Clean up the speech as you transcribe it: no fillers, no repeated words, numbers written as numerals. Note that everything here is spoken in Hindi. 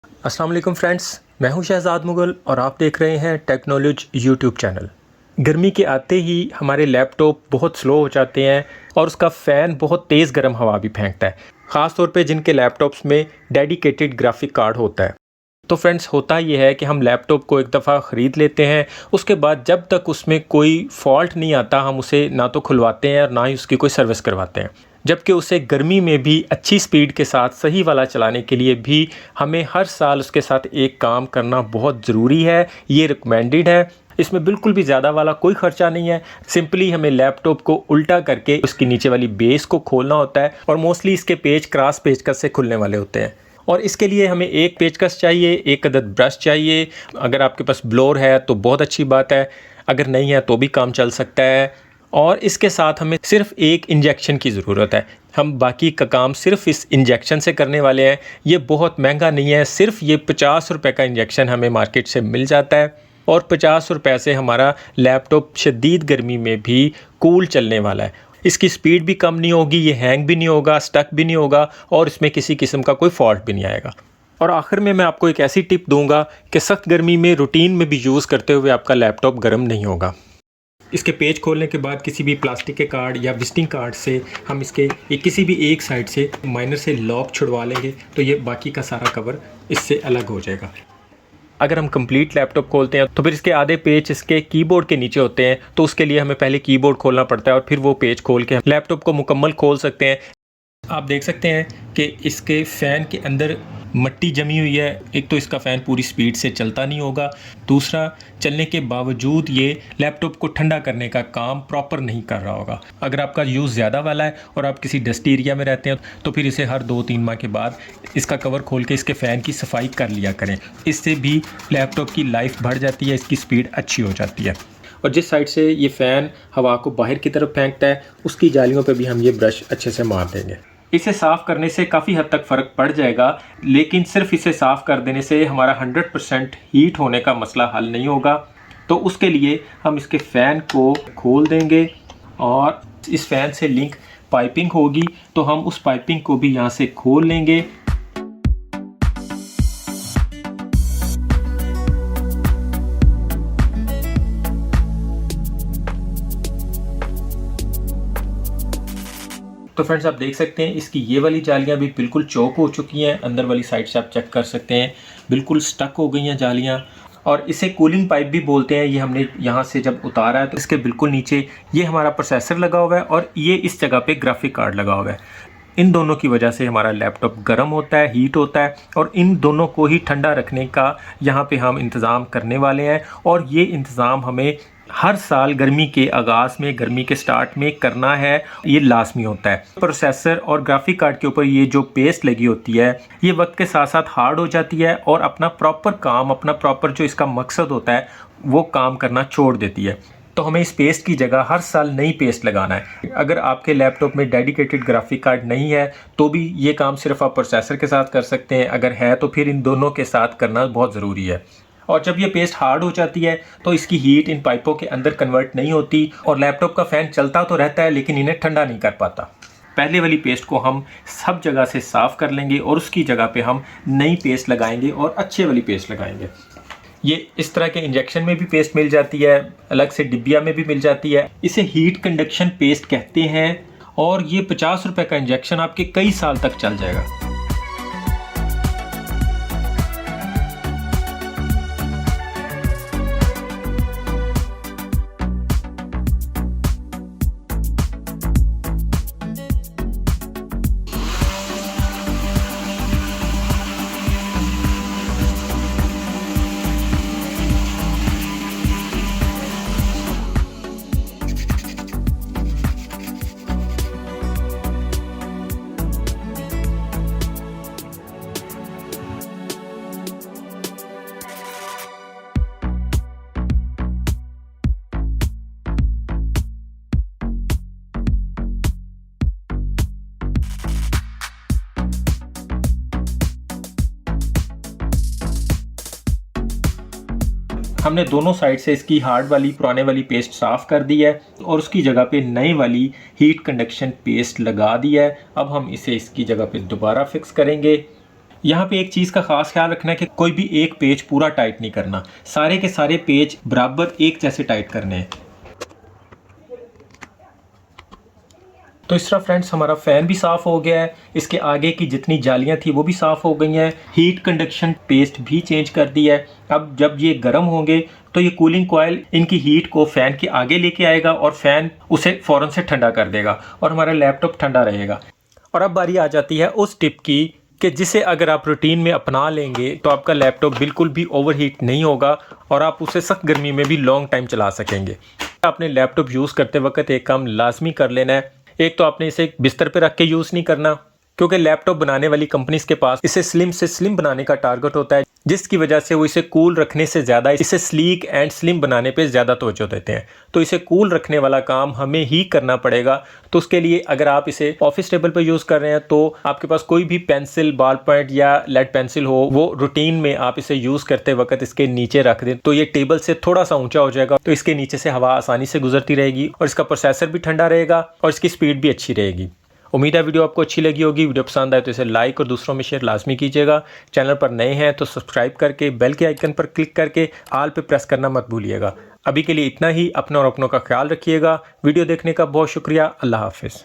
अस्सलाम वालेकुम फ्रेंड्स, मैं हूं शहजाद मुगल और आप देख रहे हैं टेक्नोलॉजी यूट्यूब चैनल। गर्मी के आते ही हमारे लैपटॉप बहुत स्लो हो जाते हैं और उसका फ़ैन बहुत तेज़ गर्म हवा भी फेंकता है, ख़ास तौर पे जिनके लैपटॉप्स में डेडिकेटेड ग्राफिक कार्ड होता है। तो फ्रेंड्स, होता ये है कि हम लैपटॉप को एक दफ़ा ख़रीद लेते हैं, उसके बाद जब तक उसमें कोई फ़ॉल्ट नहीं आता हम उसे ना तो खुलवाते हैं और ना ही उसकी कोई सर्विस करवाते हैं। जबकि उसे गर्मी में भी अच्छी स्पीड के साथ सही वाला चलाने के लिए भी हमें हर साल उसके साथ एक काम करना बहुत ज़रूरी है। ये रिकमेंडेड है। इसमें बिल्कुल भी ज़्यादा वाला कोई ख़र्चा नहीं है। सिंपली हमें लैपटॉप को उल्टा करके उसकी नीचे वाली बेस को खोलना होता है और मोस्टली इसके पेच क्रॉस पेचकस से खुलने वाले होते हैं। और इसके लिए हमें एक पेचकस चाहिए, एक अदद ब्रश चाहिए। अगर आपके पास ब्लोअर है तो बहुत अच्छी बात है, अगर नहीं है तो भी काम चल सकता है। और इसके साथ हमें सिर्फ एक इंजेक्शन की ज़रूरत है। हम बाकी का काम सिर्फ इस इंजेक्शन से करने वाले हैं। ये बहुत महंगा नहीं है, सिर्फ ये 50 रुपये का इंजेक्शन हमें मार्केट से मिल जाता है और 50 रुपये से हमारा लैपटॉप शदीद गर्मी में भी कूल चलने वाला है। इसकी स्पीड भी कम नहीं होगी, ये हैंग भी नहीं होगा, स्टक भी नहीं होगा और इसमें किसी किस्म का कोई फॉल्ट भी नहीं आएगा। और आखिर में मैं आपको एक ऐसी टिप दूंगा कि सख्त गर्मी में रूटीन में भी यूज़ करते हुए आपका लैपटॉप गर्म नहीं होगा। इसके पेज खोलने के बाद किसी भी प्लास्टिक के कार्ड या विजिटिंग कार्ड से हम इसके किसी भी एक साइड से माइनर से लॉक छुड़वा लेंगे तो ये बाकी का सारा कवर इससे अलग हो जाएगा। अगर हम कंप्लीट लैपटॉप खोलते हैं तो फिर इसके आधे पेज इसके कीबोर्ड के नीचे होते हैं, तो उसके लिए हमें पहले कीबोर्ड खोलना पड़ता है और फिर वो पेज खोल के लैपटॉप को मुकम्मल खोल सकते हैं। आप देख सकते हैं कि इसके फ़ैन के अंदर मट्टी जमी हुई है। एक तो इसका फ़ैन पूरी स्पीड से चलता नहीं होगा, दूसरा चलने के बावजूद ये लैपटॉप को ठंडा करने का काम प्रॉपर नहीं कर रहा होगा। अगर आपका यूज़ ज़्यादा वाला है और आप किसी डस्टी एरिया में रहते हैं तो फिर इसे हर 2-3 माह के बाद इसका कवर खोल के इसके फ़ैन की सफाई कर लिया करें। इससे भी लैपटॉप की लाइफ बढ़ जाती है, इसकी स्पीड अच्छी हो जाती है। और जिस साइड से ये फ़ैन हवा को बाहर की तरफ फेंकता है उसकी जालियों पर भी हम ये ब्रश अच्छे से मार देंगे। इसे साफ़ करने से काफ़ी हद तक फ़र्क पड़ जाएगा, लेकिन सिर्फ इसे साफ़ कर देने से हमारा 100% हीट होने का मसला हल नहीं होगा। तो उसके लिए हम इसके फ़ैन को खोल देंगे और इस फ़ैन से लिंक पाइपिंग होगी तो हम उस पाइपिंग को भी यहाँ से खोल लेंगे। तो फ्रेंड्स, आप देख सकते हैं इसकी ये वाली जालियाँ भी बिल्कुल चौक हो चुकी हैं। अंदर वाली साइड से आप चेक कर सकते हैं बिल्कुल स्टक हो गई हैं जालियाँ। और इसे कूलिंग पाइप भी बोलते हैं। ये हमने यहाँ से जब उतारा है तो इसके बिल्कुल नीचे ये हमारा प्रोसेसर लगा हुआ है और ये इस जगह पे ग्राफिक कार्ड लगा हुआ है। इन दोनों की वजह से हमारा लैपटॉप गर्म होता है, हीट होता है और इन दोनों को ही ठंडा रखने का यहाँ पे हम इंतज़ाम करने वाले हैं। और ये इंतज़ाम हमें हर साल गर्मी के आगाज़ में, गर्मी के स्टार्ट में करना है, ये लाजमी होता है। प्रोसेसर और ग्राफिक कार्ड के ऊपर ये जो पेस्ट लगी होती है ये वक्त के साथ साथ हार्ड हो जाती है और अपना प्रॉपर काम, अपना प्रॉपर जो इसका मकसद होता है वो काम करना छोड़ देती है। तो हमें इस पेस्ट की जगह हर साल नई पेस्ट लगाना है। अगर आपके लैपटॉप में डेडिकेटेड ग्राफिक कार्ड नहीं है तो भी ये काम सिर्फ आप प्रोसेसर के साथ कर सकते हैं, अगर है तो फिर इन दोनों के साथ करना बहुत ज़रूरी है। और जब ये पेस्ट हार्ड हो जाती है तो इसकी हीट इन पाइपों के अंदर कन्वर्ट नहीं होती और लैपटॉप का फ़ैन चलता तो रहता है लेकिन इन्हें ठंडा नहीं कर पाता। पहले वाली पेस्ट को हम सब जगह से साफ़ कर लेंगे और उसकी जगह पे हम नई पेस्ट लगाएंगे और अच्छे वाली पेस्ट लगाएंगे। ये इस तरह के इंजेक्शन में भी पेस्ट मिल जाती है, अलग से डिब्बिया में भी मिल जाती है। इसे हीट कंडक्शन पेस्ट कहते हैं और ये 50 रुपये का इंजेक्शन आपके कई साल तक चल जाएगा। हमने दोनों साइड से इसकी हार्ड वाली पुराने वाली पेस्ट साफ़ कर दी है और उसकी जगह पे नई वाली हीट कंडक्शन पेस्ट लगा दी है। अब हम इसे इसकी जगह पे दोबारा फिक्स करेंगे यहाँ पे एक चीज़ का ख़ास ख्याल रखना है कि कोई भी एक पेज पूरा टाइट नहीं करना, सारे के सारे पेज बराबर एक जैसे टाइट करने हैं। तो इस तरह फ्रेंड्स हमारा फ़ैन भी साफ़ हो गया है, इसके आगे की जितनी जालियाँ थी वो भी साफ़ हो गई हैं, हीट कंडक्शन पेस्ट भी चेंज कर दी है। अब जब ये गर्म होंगे तो ये कूलिंग कॉयल इनकी हीट को फ़ैन के आगे लेके आएगा और फ़ैन उसे फ़ौरन से ठंडा कर देगा और हमारा लैपटॉप ठंडा रहेगा। और अब बारी आ जाती है उस टिप की कि जिसे अगर आप रूटीन में अपना लेंगे तो आपका लैपटॉप बिल्कुल भी ओवरहीट नहीं होगा और आप उसे सख्त गर्मी में भी लॉन्ग टाइम चला सकेंगे। आपने लैपटॉप यूज़ करते वक्त एक काम लाजमी कर लेना है। एक तो आपने इसे बिस्तर पे रख के यूज़ नहीं करना, क्योंकि लैपटॉप बनाने वाली कंपनीज के पास इसे स्लिम से स्लिम बनाने का टारगेट होता है, जिसकी वजह से वो इसे कूल रखने से ज़्यादा इसे स्लीक एंड स्लिम बनाने पे ज़्यादा तवज्जो देते हैं। तो इसे कूल रखने वाला काम हमें ही करना पड़ेगा। तो उसके लिए अगर आप इसे ऑफिस टेबल पर यूज़ कर रहे हैं तो आपके पास कोई भी पेंसिल, बॉल पॉइंट या लेड पेंसिल हो, वो रूटीन में आप इसे यूज़ करते वक्त इसके नीचे रख दें तो ये टेबल से थोड़ा सा ऊंचा हो जाएगा, तो इसके नीचे से हवा आसानी से गुजरती रहेगी और इसका प्रोसेसर भी ठंडा रहेगा और इसकी स्पीड भी अच्छी रहेगी। उम्मीद है वीडियो आपको अच्छी लगी होगी। वीडियो पसंद आए तो इसे लाइक और दूसरों में शेयर लाजमी कीजिएगा। चैनल पर नए हैं तो सब्सक्राइब करके बेल के आइकन पर क्लिक करके ऑल पे प्रेस करना मत भूलिएगा। अभी के लिए इतना ही। अपना और अपनों का ख्याल रखिएगा। वीडियो देखने का बहुत शुक्रिया। अल्लाह हाफिज़।